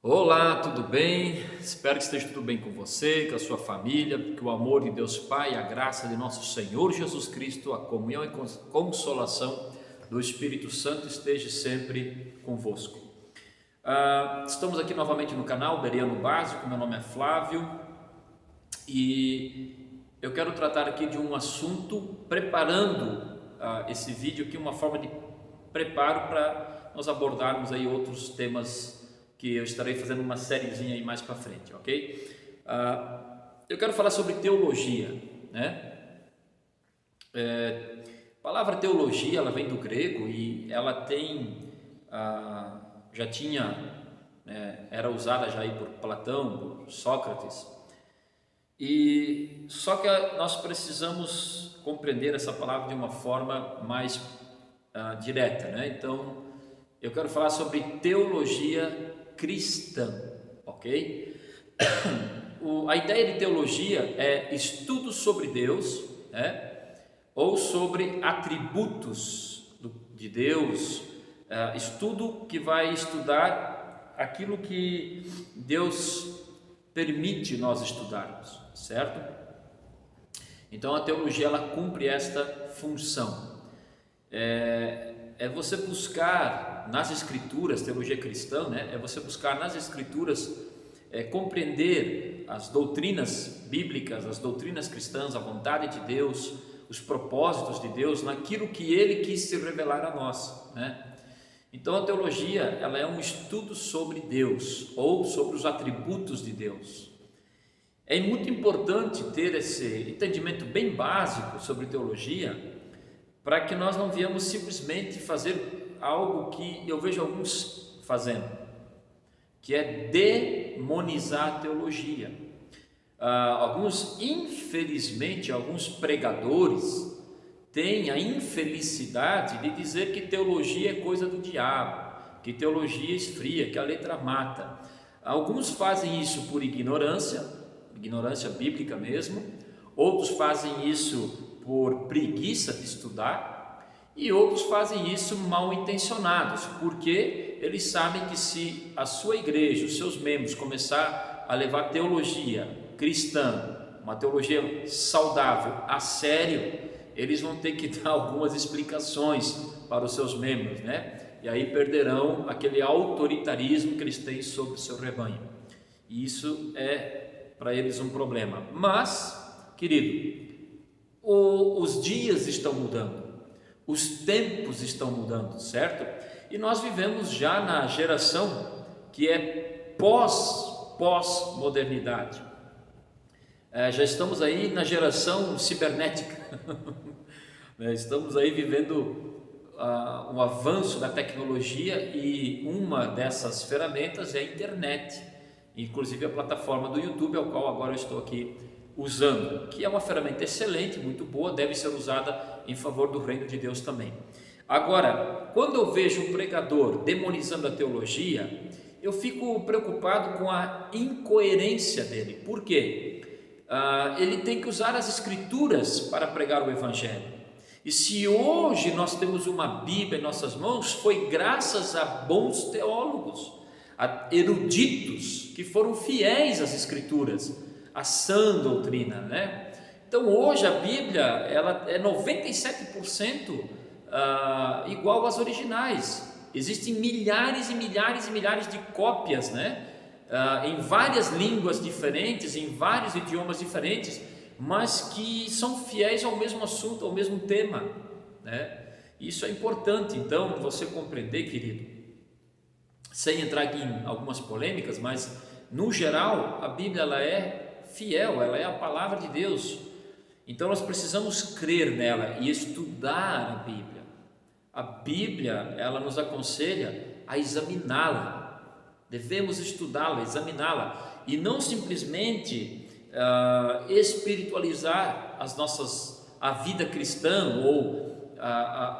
Olá, tudo bem? Espero que esteja tudo bem com você, com a sua família, que o amor de Deus Pai, a graça de nosso Senhor Jesus Cristo, a comunhão e consolação do Espírito Santo esteja sempre convosco. Estamos aqui novamente no canal Bereano Básico, meu nome é Flávio e eu quero tratar aqui de um assunto, preparando esse vídeo aqui, uma forma de preparo para nós abordarmos aí outros temas que eu estarei fazendo uma sériezinha aí mais para frente, ok? Eu quero falar sobre teologia, né? A palavra teologia, ela vem do grego e ela tem, já tinha, era usada já aí por Platão, por Sócrates, e só que nós precisamos compreender essa palavra de uma forma mais direta, né? Então, eu quero falar sobre teologia cristã, ok? A ideia de teologia é estudo sobre Deus, né? Ou sobre atributos de Deus, estudo que vai estudar aquilo que Deus permite nós estudarmos, certo? Então a teologia ela cumpre esta função. É você buscar nas escrituras, teologia cristã, né? É você buscar nas escrituras compreender as doutrinas bíblicas, as doutrinas cristãs, a vontade de Deus, os propósitos de Deus, naquilo que Ele quis se revelar a nós, né? Então a teologia ela é um estudo sobre Deus ou sobre os atributos de Deus. É muito importante ter esse entendimento bem básico sobre teologia, para que nós não viemos simplesmente fazer algo que eu vejo alguns fazendo, que é demonizar a teologia. Infelizmente, alguns pregadores têm a infelicidade de dizer que teologia é coisa do diabo, que teologia esfria, que a letra mata. Alguns fazem isso por ignorância bíblica mesmo, outros fazem isso por preguiça de estudar, e outros fazem isso mal intencionados, porque eles sabem que se a sua igreja, os seus membros começar a levar teologia cristã, uma teologia saudável, a sério, eles vão ter que dar algumas explicações para os seus membros, né? E aí perderão aquele autoritarismo que eles têm sobre o seu rebanho, e isso é para eles um problema. Mas, querido, os dias estão mudando, os tempos estão mudando, certo? E nós vivemos já na geração que é pós-modernidade. Já estamos aí na geração cibernética. Estamos aí vivendo um avanço da tecnologia, e uma dessas ferramentas é a internet, inclusive a plataforma do YouTube, ao qual agora eu estou aqui usando, que é uma ferramenta excelente, muito boa, deve ser usada em favor do reino de Deus também. Agora, quando eu vejo um pregador demonizando a teologia, eu fico preocupado com a incoerência dele. Por quê? Ele tem que usar as escrituras para pregar o evangelho. E se hoje nós temos uma Bíblia em nossas mãos, foi graças a bons teólogos, a eruditos que foram fiéis às escrituras, a sã doutrina, né? Então hoje a Bíblia ela é 97% igual às originais. Existem milhares e milhares e milhares de cópias, né? Em várias línguas diferentes, em vários idiomas diferentes, mas que são fiéis ao mesmo assunto, ao mesmo tema, né? Isso é importante, então, você compreender, querido, sem entrar aqui em algumas polêmicas, mas no geral a Bíblia ela é fiel, ela é a palavra de Deus. Então nós precisamos crer nela e estudar a Bíblia. A Bíblia ela nos aconselha a examiná-la. Devemos estudá-la, examiná-la, e não simplesmente espiritualizar a vida cristã ou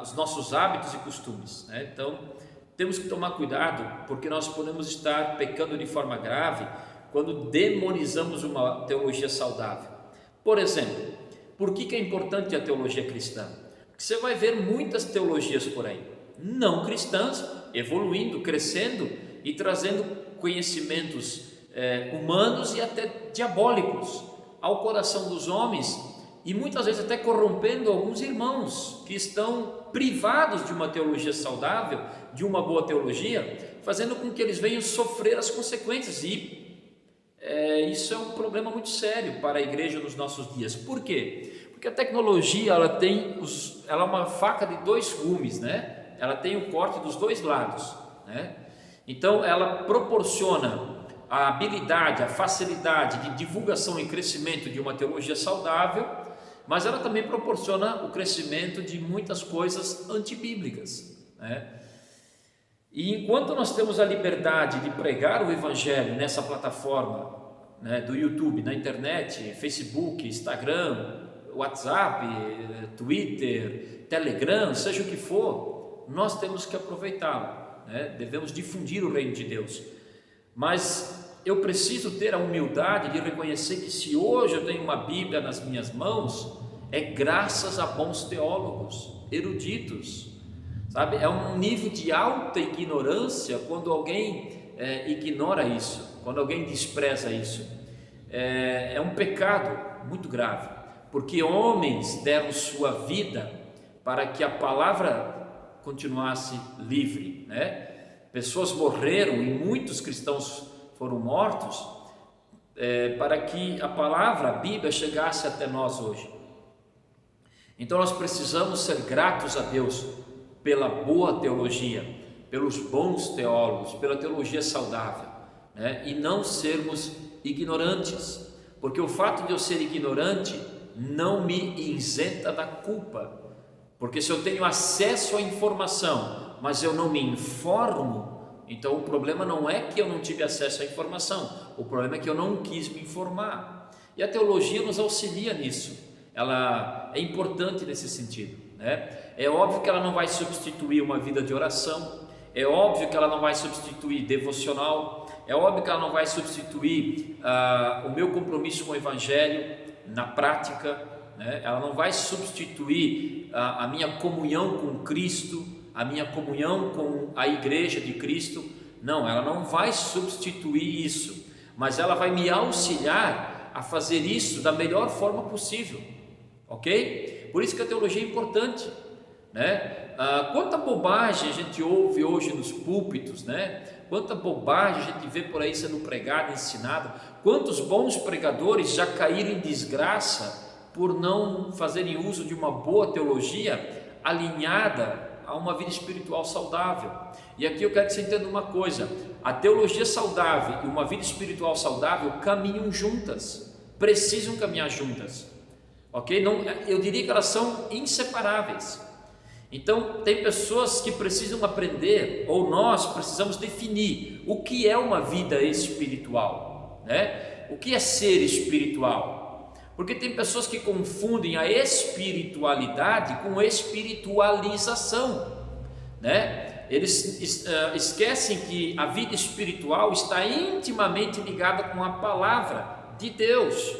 os nossos hábitos e costumes, né? Então temos que tomar cuidado, porque nós podemos estar pecando de forma grave quando demonizamos uma teologia saudável. Por exemplo, por que é importante a teologia cristã? Porque você vai ver muitas teologias por aí, não cristãs, evoluindo, crescendo, e trazendo conhecimentos humanos e até diabólicos ao coração dos homens, e muitas vezes até corrompendo alguns irmãos que estão privados de uma teologia saudável, de uma boa teologia, fazendo com que eles venham sofrer as consequências. E isso é um problema muito sério para a igreja nos nossos dias. Por quê? Porque a tecnologia ela é uma faca de dois gumes, né? Ela tem o corte dos dois lados, né? Então ela proporciona a habilidade, a facilidade de divulgação e crescimento de uma teologia saudável, mas ela também proporciona o crescimento de muitas coisas antibíblicas, né? E enquanto nós temos a liberdade de pregar o Evangelho nessa plataforma, né, do YouTube, na internet, Facebook, Instagram, WhatsApp, Twitter, Telegram, seja o que for, nós temos que aproveitá-lo, né? Devemos difundir o reino de Deus. Mas eu preciso ter a humildade de reconhecer que se hoje eu tenho uma Bíblia nas minhas mãos, é graças a bons teólogos, eruditos, sabe? É um nível de alta ignorância quando alguém ignora isso, quando alguém despreza isso. É um pecado muito grave, porque homens deram sua vida para que a palavra continuasse livre, né? Pessoas morreram e muitos cristãos foram mortos para que a palavra, a Bíblia, chegasse até nós hoje. Então nós precisamos ser gratos a Deus pela boa teologia, pelos bons teólogos, pela teologia saudável, né? E não sermos ignorantes, porque o fato de eu ser ignorante não me isenta da culpa, porque se eu tenho acesso à informação, mas eu não me informo, então o problema não é que eu não tive acesso à informação, o problema é que eu não quis me informar. E a teologia nos auxilia nisso, ela é importante nesse sentido, né? É óbvio que ela não vai substituir uma vida de oração, é óbvio que ela não vai substituir devocional, é óbvio que ela não vai substituir o meu compromisso com o Evangelho na prática, né? Ela não vai substituir a minha comunhão com Cristo, a minha comunhão com a igreja de Cristo. Não, ela não vai substituir isso, mas ela vai me auxiliar a fazer isso da melhor forma possível, ok? Por isso que a teologia é importante, né? Quanta bobagem a gente ouve hoje nos púlpitos, né? Quanta bobagem a gente vê por aí sendo pregada, ensinada. Quantos bons pregadores já caíram em desgraça por não fazerem uso de uma boa teologia alinhada a uma vida espiritual saudável. E aqui eu quero que você entenda uma coisa: a teologia saudável e uma vida espiritual saudável caminham juntas, precisam caminhar juntas, ok? Não, eu diria que elas são inseparáveis. Então tem pessoas que precisam aprender, ou nós precisamos definir o que é uma vida espiritual, né? O que é ser espiritual? Porque tem pessoas que confundem a espiritualidade com espiritualização, né? Eles esquecem que a vida espiritual está intimamente ligada com a palavra de Deus,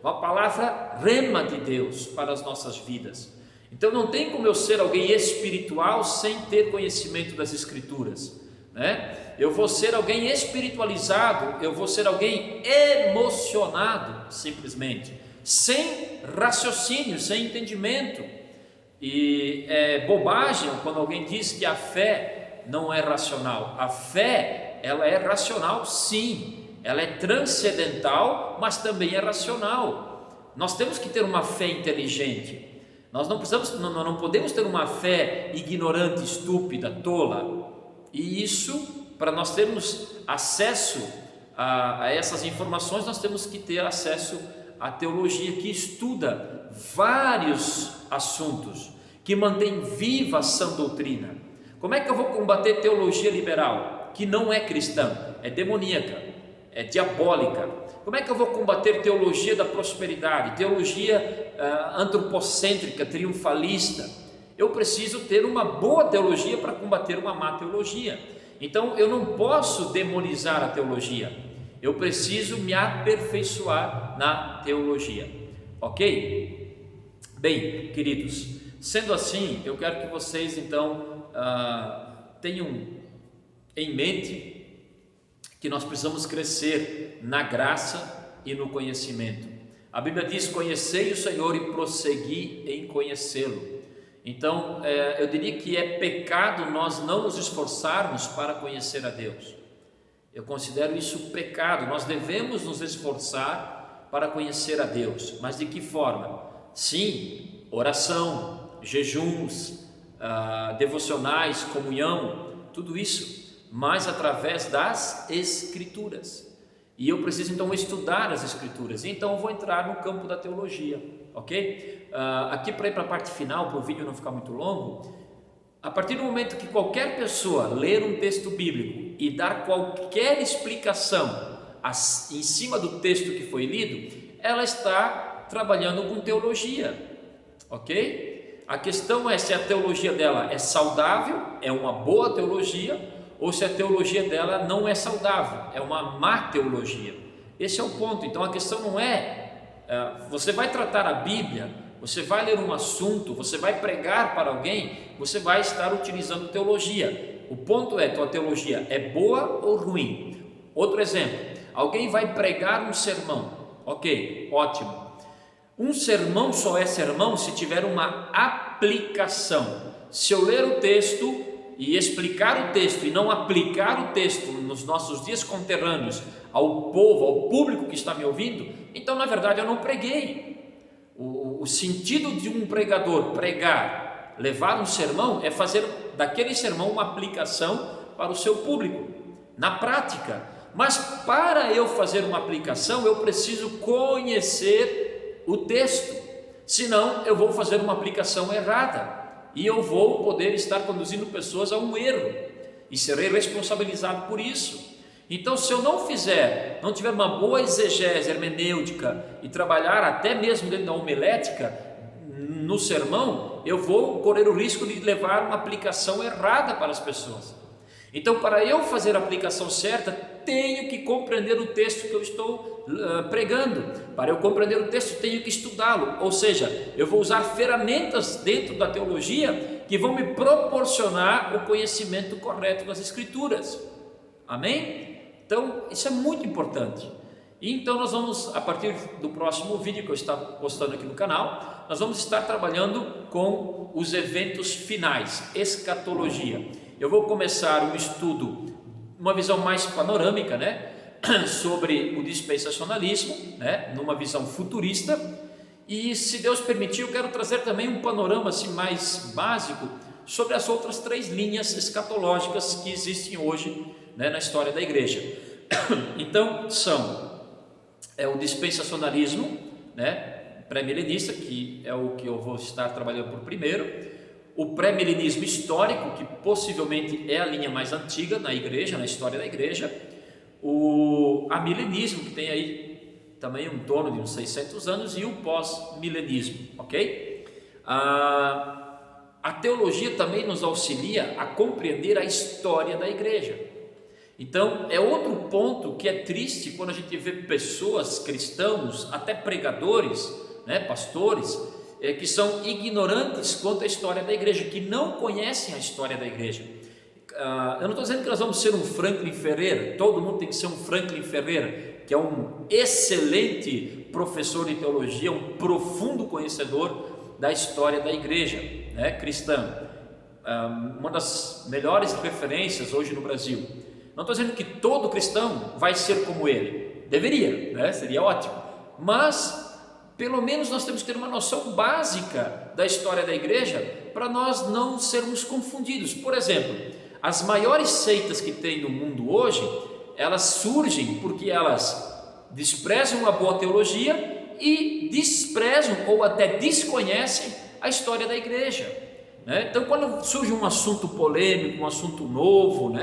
com a palavra rema de Deus para as nossas vidas. Então não tem como eu ser alguém espiritual sem ter conhecimento das Escrituras, né? Eu vou ser alguém espiritualizado, eu vou ser alguém emocionado, simplesmente, sem raciocínio, sem entendimento. E é bobagem quando alguém diz que a fé não é racional. A fé, ela é racional, sim, ela é transcendental, mas também é racional. Nós temos que ter uma fé inteligente. Nós não podemos ter uma fé ignorante, estúpida, tola. E isso, para nós termos acesso a essas informações, nós temos que ter acesso à teologia que estuda vários assuntos, que mantém viva a sã doutrina. Como é que eu vou combater teologia liberal, que não é cristã, é demoníaca, é diabólica? Como é que eu vou combater teologia da prosperidade, teologia antropocêntrica, triunfalista? Eu preciso ter uma boa teologia para combater uma má teologia. Então eu não posso demonizar a teologia, eu preciso me aperfeiçoar na teologia, ok? Bem, queridos, sendo assim, eu quero que vocês então tenham em mente que nós precisamos crescer na graça e no conhecimento. A Bíblia diz: conhecei o Senhor e prossegui em conhecê-lo. Então, eu diria que é pecado nós não nos esforçarmos para conhecer a Deus. Eu considero isso pecado. Nós devemos nos esforçar para conhecer a Deus, mas de que forma? Sim, oração, jejuns, devocionais, comunhão, tudo isso, mas através das Escrituras. E eu preciso então estudar as Escrituras. Então eu vou entrar no campo da teologia, ok? Aqui para ir para a parte final, para o vídeo não ficar muito longo, a partir do momento que qualquer pessoa ler um texto bíblico e dar qualquer explicação em cima do texto que foi lido, ela está trabalhando com teologia, ok? A questão é se a teologia dela é saudável, é uma boa teologia, ou se a teologia dela não é saudável, é uma má teologia. Esse é o ponto. Então a questão não você vai tratar a Bíblia, você vai ler um assunto, você vai pregar para alguém, você vai estar utilizando teologia. O ponto é, tua teologia é boa ou ruim? Outro exemplo, alguém vai pregar um sermão, ok, ótimo. Um sermão só é sermão se tiver uma aplicação. Se eu ler o texto e explicar o texto e não aplicar o texto nos nossos dias conterrâneos ao povo, ao público que está me ouvindo, então na verdade eu não preguei. O sentido de um pregador pregar, levar um sermão, é fazer daquele sermão uma aplicação para o seu público, na prática. Mas para eu fazer uma aplicação, eu preciso conhecer o texto, senão eu vou fazer uma aplicação errada e eu vou poder estar conduzindo pessoas a um erro e serei responsabilizado por isso. Então, se eu não tiver uma boa exegese hermenêutica e trabalhar até mesmo dentro da homilética no sermão, eu vou correr o risco de levar uma aplicação errada para as pessoas. Então, para eu fazer a aplicação certa, tenho que compreender o texto que eu estou pregando. Para eu compreender o texto, tenho que estudá-lo. Ou seja, eu vou usar ferramentas dentro da teologia que vão me proporcionar o conhecimento correto das Escrituras. Amém? Então, isso é muito importante. E então nós vamos, a partir do próximo vídeo que eu estou postando aqui no canal, nós vamos estar trabalhando com os eventos finais, escatologia. Eu vou começar um estudo, uma visão mais panorâmica, sobre o dispensacionalismo, numa visão futurista. E se Deus permitir, eu quero trazer também um panorama assim, mais básico sobre as outras 3 linhas escatológicas que existem hoje, na história da igreja. Então são o dispensacionalismo, pré-milenista, que é o que eu vou estar trabalhando por primeiro, o pré-milenismo histórico, que possivelmente é a linha mais antiga na igreja, na história da igreja, o amilenismo, que tem aí também em torno de uns 600 anos, e o pós-milenismo, ok? A teologia também nos auxilia a compreender a história da igreja. Então é outro ponto que é triste quando a gente vê pessoas, cristãos, até pregadores, pastores, que são ignorantes quanto à história da igreja, que não conhecem a história da igreja. Eu não estou dizendo que nós vamos ser um Franklin Ferreira, todo mundo tem que ser um Franklin Ferreira, que é um excelente professor de teologia, um profundo conhecedor da história da igreja cristã, uma das melhores referências hoje no Brasil. Não estou dizendo que todo cristão vai ser como ele, deveria, seria ótimo, mas pelo menos nós temos que ter uma noção básica da história da igreja para nós não sermos confundidos. Por exemplo, as maiores seitas que tem no mundo hoje, elas surgem porque elas desprezam a boa teologia e desprezam ou até desconhecem a história da igreja. Então, quando surge um assunto polêmico, um assunto novo,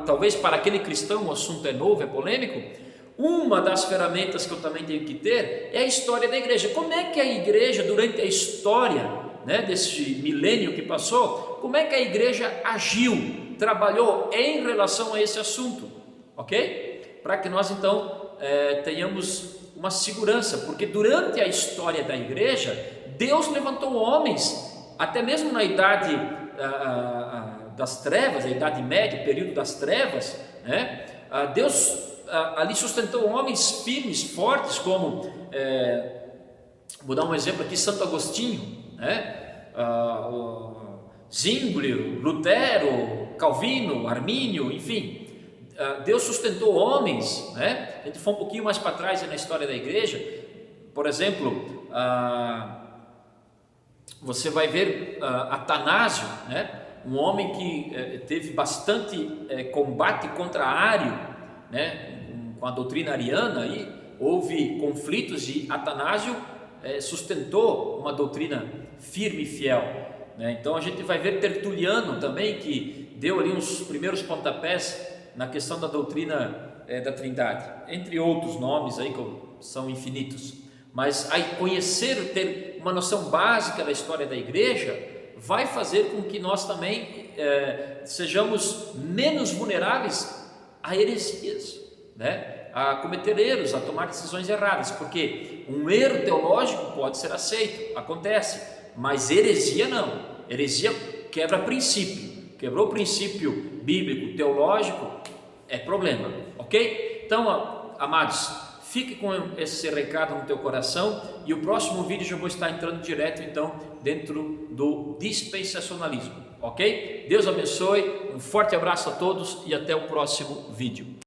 talvez para aquele cristão o assunto é novo, é polêmico, uma das ferramentas que eu também tenho que ter é a história da igreja. Como é que a igreja, durante a história desse milênio que passou, como é que a igreja agiu, trabalhou em relação a esse assunto, ok? Para que nós então tenhamos uma segurança, porque durante a história da igreja, Deus levantou homens, até mesmo na idade das trevas, a idade média, período das trevas, né? Deus ali sustentou homens firmes, fortes, como, vou dar um exemplo aqui, Santo Agostinho, né? Zwingli, Lutero, Calvino, Armínio, enfim. Deus sustentou homens, né? A gente for um pouquinho mais para trás na história da igreja, por exemplo, você vai ver Atanásio, né? Um homem que teve bastante combate contra Ário, né? Com a doutrina ariana, aí houve conflitos e Atanásio sustentou uma doutrina firme e fiel, né? Então a gente vai ver Tertuliano também, que deu ali uns primeiros pontapés na questão da doutrina da Trindade, entre outros nomes aí que são infinitos. Mas aí conhecer, ter uma noção básica da história da igreja, vai fazer com que nós também sejamos menos vulneráveis a heresias, né? A cometer erros, a tomar decisões erradas, porque um erro teológico pode ser aceito, acontece, mas heresia não. Heresia quebra princípio, quebrou o princípio bíblico, teológico, é problema, ok? Então, amados, fique com esse recado no teu coração, e o próximo vídeo já vou estar entrando direto então dentro do dispensacionalismo, ok? Deus abençoe, um forte abraço a todos e até o próximo vídeo.